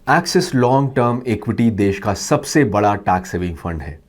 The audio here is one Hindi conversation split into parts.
एक्सिस लॉन्ग टर्म इक्विटी देश का सबसे बड़ा टैक्स सेविंग फंड है।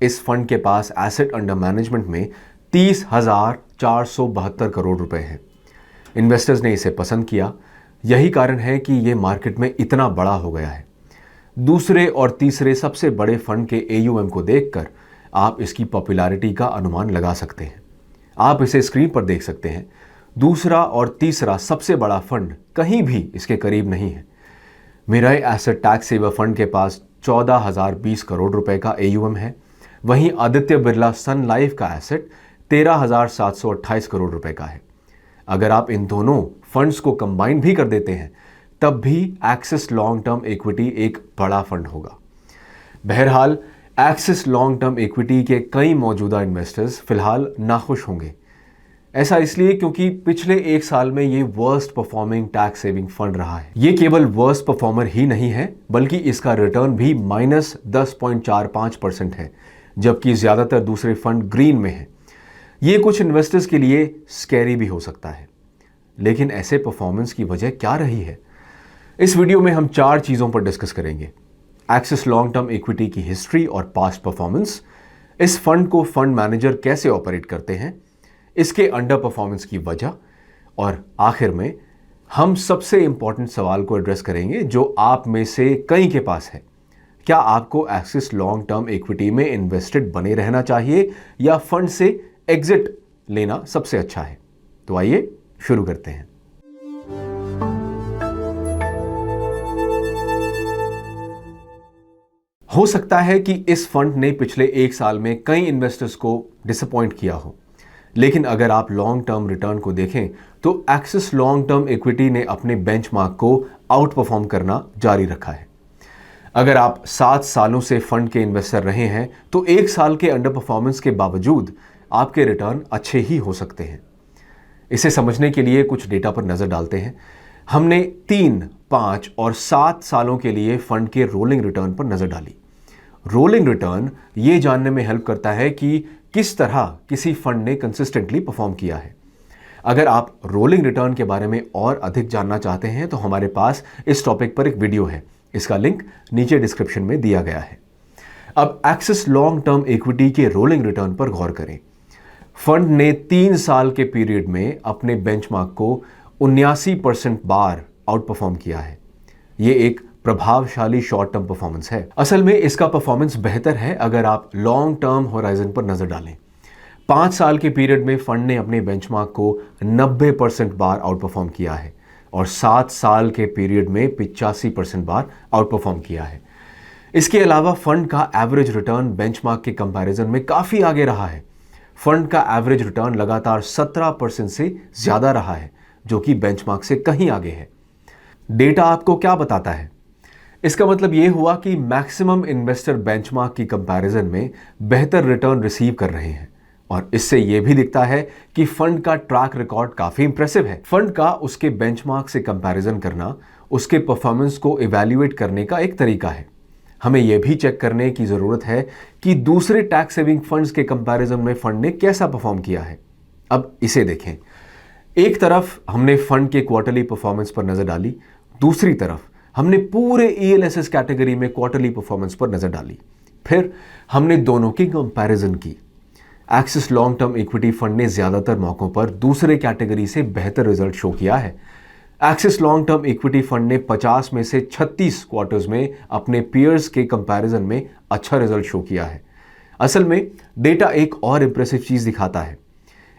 इस फंड के पास एसेट अंडर मैनेजमेंट में 30,472 करोड़ रुपए हैं। इन्वेस्टर्स ने इसे पसंद किया, यही कारण है कि ये मार्केट में इतना बड़ा हो गया है। दूसरे और तीसरे सबसे बड़े फंड के AUM को देखकर आप इसकी पॉपुलैरिटी का अनुमान लगा सकते हैं। आप इसे स्क्रीन पर देख सकते हैं। दूसरा और तीसरा सबसे बड़ा फंड कहीं भी इसके करीब नहीं है। Mirae asset tax saver fund के पास 14,020 करोड़ रुपए का AUM है। वहीं आदित्य बिरला सन लाइफ का एसेट 13,728 करोड़ रुपए का है। अगर आप इन दोनों फंड्स को कंबाइन भी कर देते हैं तब भी एक्सिस लॉन्ग टर्म इक्विटी एक बड़ा फंड होगा। बहरहाल एक्सिस लॉन्ग टर्म इक्विटी के कई मौजूदा इन्वेस्टर्स फिलहाल नाखुश होंगे। ऐसा इसलिए क्योंकि पिछले एक साल में ये worst performing tax saving fund रहा है। ये केवल वर्स्ट परफॉर्मर ही नहीं है बल्कि इसका रिटर्न भी -10.45% है, जबकि ज्यादातर दूसरे फंड ग्रीन में है। ये कुछ इन्वेस्टर्स के लिए स्कैरी भी हो सकता है। लेकिन ऐसे परफॉर्मेंस की वजह क्या रही है? इस वीडियो में हम 4 चीजों पर डिस्कस करेंगे। एक्सिस लॉन्ग टर्म इक्विटी की हिस्ट्री और पास्ट परफॉर्मेंस, इस फंड को फंड मैनेजर कैसे ऑपरेट करते हैं, इसके अंडर परफॉर्मेंस की वजह, और आखिर में हम सबसे इंपॉर्टेंट सवाल को एड्रेस करेंगे जो आप में से कई के पास है। क्या आपको एक्सिस लॉन्ग टर्म इक्विटी में इन्वेस्टेड बने रहना चाहिए या फंड से एग्जिट लेना सबसे अच्छा है? तो आइए शुरू करते हैं। हो सकता है कि इस फंड ने पिछले एक साल में कई इन्वेस्टर्स को डिसअपॉइंट किया हो, लेकिन अगर आप लॉन्ग टर्म रिटर्न को देखें तो एक्सिस लॉन्ग टर्म इक्विटी ने अपने बेंचमार्क को आउट परफॉर्म करना जारी रखा है। अगर आप 7 सालों से फंड के इन्वेस्टर रहे हैं तो एक साल के अंडर परफॉर्मेंस के बावजूद आपके रिटर्न अच्छे ही हो सकते हैं। इसे समझने के लिए कुछ डेटा पर नजर डालते हैं। हमने 3, 5 और 7 सालों के लिए फंड के रोलिंग रिटर्न पर नजर डाली। रोलिंग रिटर्न ये जानने में हेल्प करता है कि किस तरह किसी फंड ने कंसिस्टेंटली परफॉर्म किया है। अगर आप रोलिंग रिटर्न के बारे में और अधिक जानना चाहते हैं तो हमारे पास इस टॉपिक पर एक वीडियो है, इसका लिंक नीचे डिस्क्रिप्शन में दिया गया है। अब एक्सिस लॉन्ग टर्म इक्विटी के रोलिंग रिटर्न पर गौर करें। फंड ने 3 साल के पीरियड में अपने बेंचमार्क को 79% बार आउट परफॉर्म किया है। यह एक प्रभावशाली शॉर्ट टर्म परफॉर्मेंस है। असल में इसका परफॉर्मेंस बेहतर है अगर आप लॉन्ग टर्म होराइजन पर नजर डालें। 5 साल के पीरियड में फंड ने अपने बेंचमार्क को 90% बार आउट परफॉर्म किया है और 7 साल के पीरियड में 85% बार आउट परफॉर्म किया है। इसके अलावा फंड का एवरेज रिटर्न बेंचमार्क के कंपैरिजन में काफी आगे रहा है। फंड का एवरेज रिटर्न लगातार 17% से ज्यादा रहा है, जो कि बेंचमार्क से कहीं आगे है। डेटा आपको क्या बताता है? इसका मतलब यह हुआ कि मैक्सिमम इन्वेस्टर बेंचमार्क की कंपैरिजन में बेहतर रिटर्न रिसीव कर रहे हैं, और इससे यह भी दिखता है कि फंड का ट्रैक रिकॉर्ड काफी इंप्रेसिव है। फंड का उसके बेंचमार्क से कंपैरिजन करना उसके परफॉर्मेंस को इवैल्यूएट करने का एक तरीका है। हमें यह भी चेक करने की जरूरत है कि दूसरे टैक्स सेविंग फंड्स के कंपैरिजन में फंड ने कैसा परफॉर्म किया है। अब इसे देखें। एक तरफ हमने फंड के क्वार्टरली परफॉर्मेंस पर नजर डाली, दूसरी तरफ हमने पूरे ELSS कैटेगरी में क्वार्टरली परफॉर्मेंस पर नजर डाली। फिर हमने दोनों की कंपैरिजन की। Axis long term equity fund ने ज्यादातर मौकों पर दूसरे कैटेगरी से बेहतर रिजल्ट शो किया है। Axis long term equity fund ने 50 में से 36 क्वार्टर्स में अपने पीयर्स के कंपैरिजन में अच्छा रिजल्ट शो किया है। असल में डेटा एक और इंप्रेसिव चीज दिखाता है।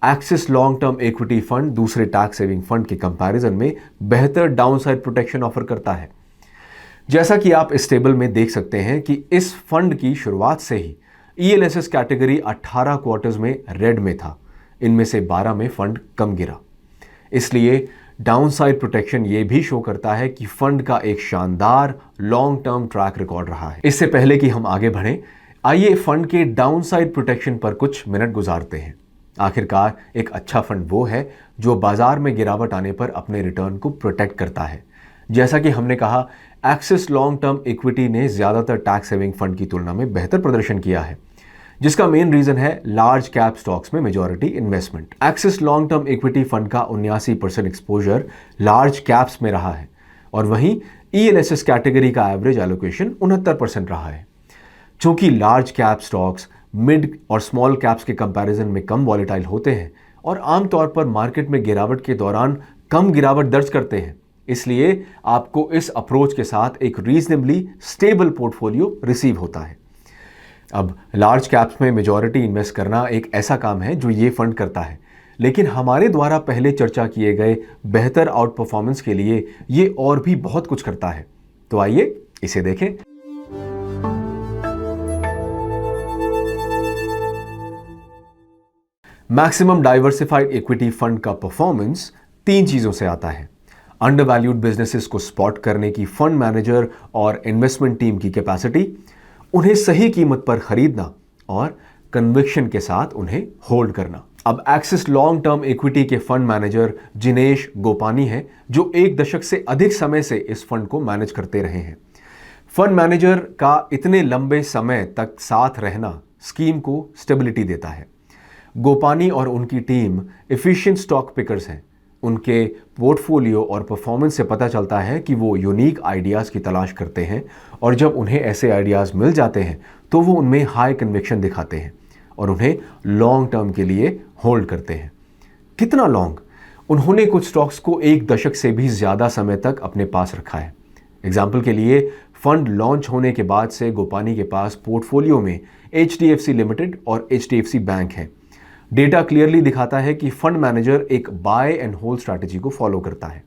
Axis long term equity fund दूसरे टैक्स सेविंग फंड के कंपैरिजन में बेहतर डाउनसाइड प्रोटेक्शन ऑफर करता है। जैसा कि आप इस टेबल में देख सकते हैं कि इस फंड की शुरुआत से ही ELSS कैटेगरी 18 क्वार्टर्स में रेड में था। इनमें से 12 में फंड कम गिरा। इसलिए डाउनसाइड प्रोटेक्शन यह भी शो करता है कि फंड का एक शानदार लॉन्ग टर्म ट्रैक रिकॉर्ड रहा है। इससे पहले कि हम आगे बढ़ें, आइए फंड के डाउनसाइड प्रोटेक्शन पर कुछ मिनट गुजारते हैं। आखिरकार एक अच्छा फंड वो है जो बाजार में गिरावट आने पर अपने रिटर्न को प्रोटेक्ट करता है। जैसा कि हमने कहा, एक्सिस लॉन्ग टर्म इक्विटी ने ज्यादातर टैक्स सेविंग फंड की तुलना में बेहतर प्रदर्शन किया है। जिसका मेन रीजन है लार्ज कैप स्टॉक्स में majority investment. Axis long term equity fund का 79% एक्सपोजर लार्ज कैप्स में रहा है और वहीं ENSS कैटेगरी का एवरेज एलोकेशन 69% रहा है। चूंकि लार्ज कैप स्टॉक्स मिड और स्मॉल कैप्स के कंपैरिजन में कम वॉलेटाइल होते हैं और आमतौर पर मार्केट में गिरावट के दौरान कम गिरावट दर्ज करते हैं, इसलिए आपको इस अप्रोच के साथ एक रीजनेबली स्टेबल पोर्टफोलियो रिसीव होता है। अब लार्ज कैप्स में मेजॉरिटी इन्वेस्ट करना एक ऐसा काम है जो ये फंड करता है, लेकिन हमारे द्वारा पहले चर्चा किए गए बेहतर आउट परफॉर्मेंस के लिए ये और भी बहुत कुछ करता है। तो आइए इसे देखें। मैक्सिमम डाइवर्सिफाइड इक्विटी फंड का परफॉर्मेंस 3 चीजों से आता है। अंडरवैल्यूड बिजनेसेस को स्पॉट करने की फंड मैनेजर और इन्वेस्टमेंट टीम की कैपेसिटी, उन्हें सही कीमत पर खरीदना और कन्विक्शन के साथ उन्हें होल्ड करना। अब एक्सिस लॉन्ग टर्म इक्विटी के फंड मैनेजर जिनेश गोपानी हैं, जो 1 दशक से अधिक समय से इस फंड को मैनेज करते रहे हैं। फंड मैनेजर का इतने लंबे समय तक साथ रहना स्कीम को स्टेबिलिटी देता है। गोपानी और उनकी टीम एफिशिएंट स्टॉक पिकर्स हैं। उनके पोर्टफोलियो और परफॉर्मेंस से पता चलता है कि वो यूनिक आइडियाज़ की तलाश करते हैं और जब उन्हें ऐसे आइडियाज़ मिल जाते हैं तो वो उनमें हाई कन्विक्शन दिखाते हैं और उन्हें लॉन्ग टर्म के लिए होल्ड करते हैं। कितना लॉन्ग? उन्होंने कुछ स्टॉक्स को 1 दशक से भी ज़्यादा समय तक अपने पास रखा है। एग्जाम्पल के लिए फंड लॉन्च होने के बाद से गोपानी के पास पोर्टफोलियो में HDFC लिमिटेड और HDFC बैंक है। डेटा क्लियरली दिखाता है कि फंड मैनेजर एक बाय एंड होल्ड स्ट्रैटेजी को फॉलो करता है।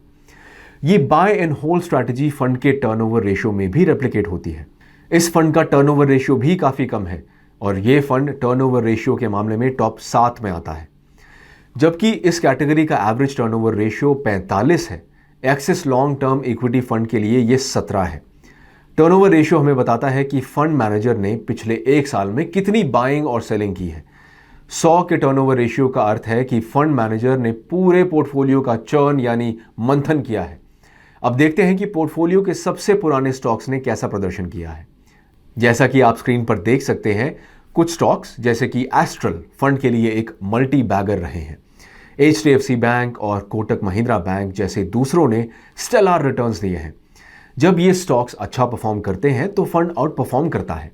ये buy and hold strategy fund के टर्नओवर रेशियो में भी रेप्लिकेट होती है। इस फंड का टर्नओवर रेशियो भी काफ़ी कम है और ये फंड टर्नओवर रेशियो के मामले में टॉप 7 में आता है, जबकि इस कैटेगरी का एवरेज टर्नओवर रेशियो 45 है। Axis long term equity fund के लिए ये 17 है। टर्नओवर रेशियो हमें बताता है कि फंड मैनेजर ने पिछले 1 साल में कितनी बाइंग और सेलिंग की है। 100 के टर्नओवर रेशियो का अर्थ है कि फंड मैनेजर ने पूरे पोर्टफोलियो का चर्न यानी मंथन किया है। अब देखते हैं कि पोर्टफोलियो के सबसे पुराने स्टॉक्स ने कैसा प्रदर्शन किया है। जैसा कि आप स्क्रीन पर देख सकते हैं, कुछ स्टॉक्स जैसे कि एस्ट्रल फंड के लिए एक मल्टी बैगर रहे हैं। HDFC बैंक और कोटक महिंद्रा बैंक जैसे दूसरों ने स्टेलर रिटर्न्स दिए हैं। जब ये स्टॉक्स अच्छा परफॉर्म करते हैं तो फंड आउट परफॉर्म करता है।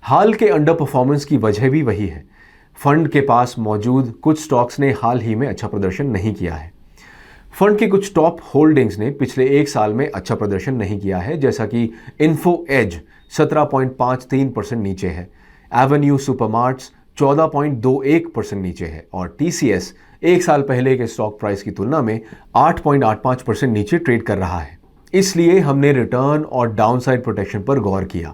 हाल के अंडर परफॉर्मेंस की वजह भी वही है। फंड के पास मौजूद कुछ स्टॉक्स ने हाल ही में अच्छा प्रदर्शन नहीं किया है। फंड के कुछ टॉप होल्डिंग्स ने पिछले 1 साल में अच्छा प्रदर्शन नहीं किया है, जैसा कि इन्फो एज 17.53% नीचे है, एवेन्यू सुपरमार्ट्स 14.21% नीचे है और TCS 1 साल पहले के स्टॉक प्राइस की तुलना में 8.85% नीचे ट्रेड कर रहा है। इसलिए हमने रिटर्न और डाउनसाइड प्रोटेक्शन पर गौर किया।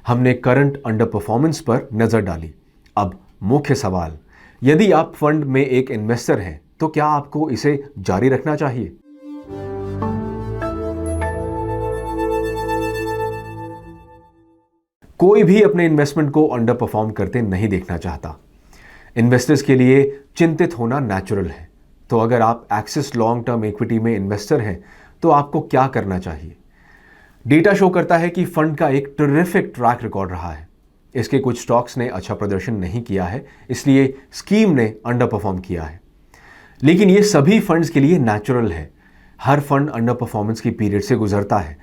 हमने करंट अंडर परफॉर्मेंस पर नजर डाली। अब मुख्य सवाल, यदि आप फंड में एक इन्वेस्टर हैं तो क्या आपको इसे जारी रखना चाहिए? कोई भी अपने इन्वेस्टमेंट को अंडर परफॉर्म करते नहीं देखना चाहता। इन्वेस्टर्स के लिए चिंतित होना नेचुरल है। तो अगर आप एक्सिस लॉन्ग टर्म इक्विटी में इन्वेस्टर हैं तो आपको क्या करना चाहिए? डेटा शो करता है कि फंड का एक टेरिफिक ट्रैक रिकॉर्ड रहा है। इसके कुछ स्टॉक्स ने अच्छा प्रदर्शन नहीं किया है, इसलिए स्कीम ने अंडर परफॉर्म किया है। लेकिन ये सभी फंड्स के लिए नेचुरल है। हर फंड अंडर परफॉर्मेंस की पीरियड से गुजरता है।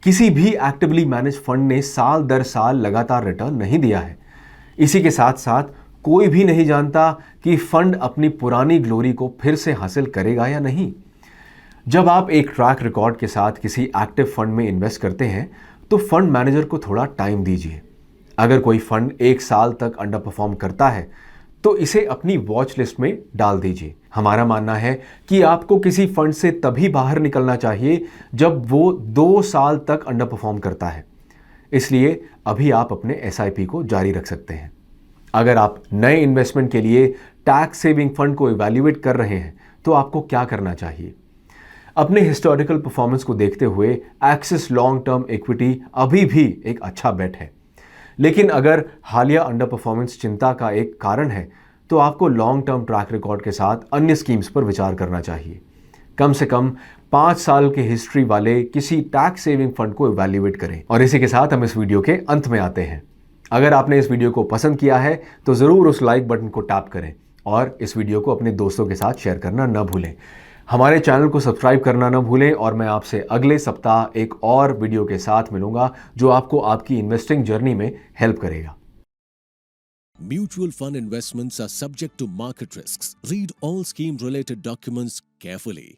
किसी भी एक्टिवली मैनेज फंड ने साल दर साल लगातार रिटर्न नहीं दिया है। इसी के साथ साथ कोई भी नहीं जानता कि फंड अपनी पुरानी ग्लोरी को फिर से हासिल करेगा या नहीं। जब आप एक ट्रैक रिकॉर्ड के साथ किसी एक्टिव फंड में इन्वेस्ट करते हैं तो फंड मैनेजर को थोड़ा टाइम दीजिए। अगर कोई फंड 1 साल तक अंडर परफॉर्म करता है तो इसे अपनी वॉच लिस्ट में डाल दीजिए। हमारा मानना है कि आपको किसी फंड से तभी बाहर निकलना चाहिए जब वो 2 साल तक अंडर परफॉर्म करता है। इसलिए अभी आप अपने SIP को जारी रख सकते हैं। अगर आप नए इन्वेस्टमेंट के लिए टैक्स सेविंग फंड को इवैल्यूएट कर रहे हैं तो आपको क्या करना चाहिए? अपने हिस्टोरिकल परफॉर्मेंस को देखते हुए एक्सिस लॉन्ग टर्म इक्विटी अभी भी एक अच्छा बेट है। लेकिन अगर हालिया अंडर परफॉर्मेंस चिंता का एक कारण है तो आपको लॉन्ग टर्म ट्रैक रिकॉर्ड के साथ अन्य स्कीम्स पर विचार करना चाहिए। कम से कम 5 साल की हिस्ट्री वाले किसी टैक्स सेविंग फंड को इवैल्यूएट करें। और इसी के साथ हम इस वीडियो के अंत में आते हैं। अगर आपने इस वीडियो को पसंद किया है तो ज़रूर उस लाइक बटन को टैप करें और इस वीडियो को अपने दोस्तों के साथ शेयर करना न भूलें। हमारे चैनल को सब्सक्राइब करना न भूलें और मैं आपसे अगले सप्ताह एक और वीडियो के साथ मिलूंगा जो आपको आपकी इन्वेस्टिंग जर्नी में हेल्प करेगा। Mutual fund investments are subject to market risks. Read all scheme related documents carefully.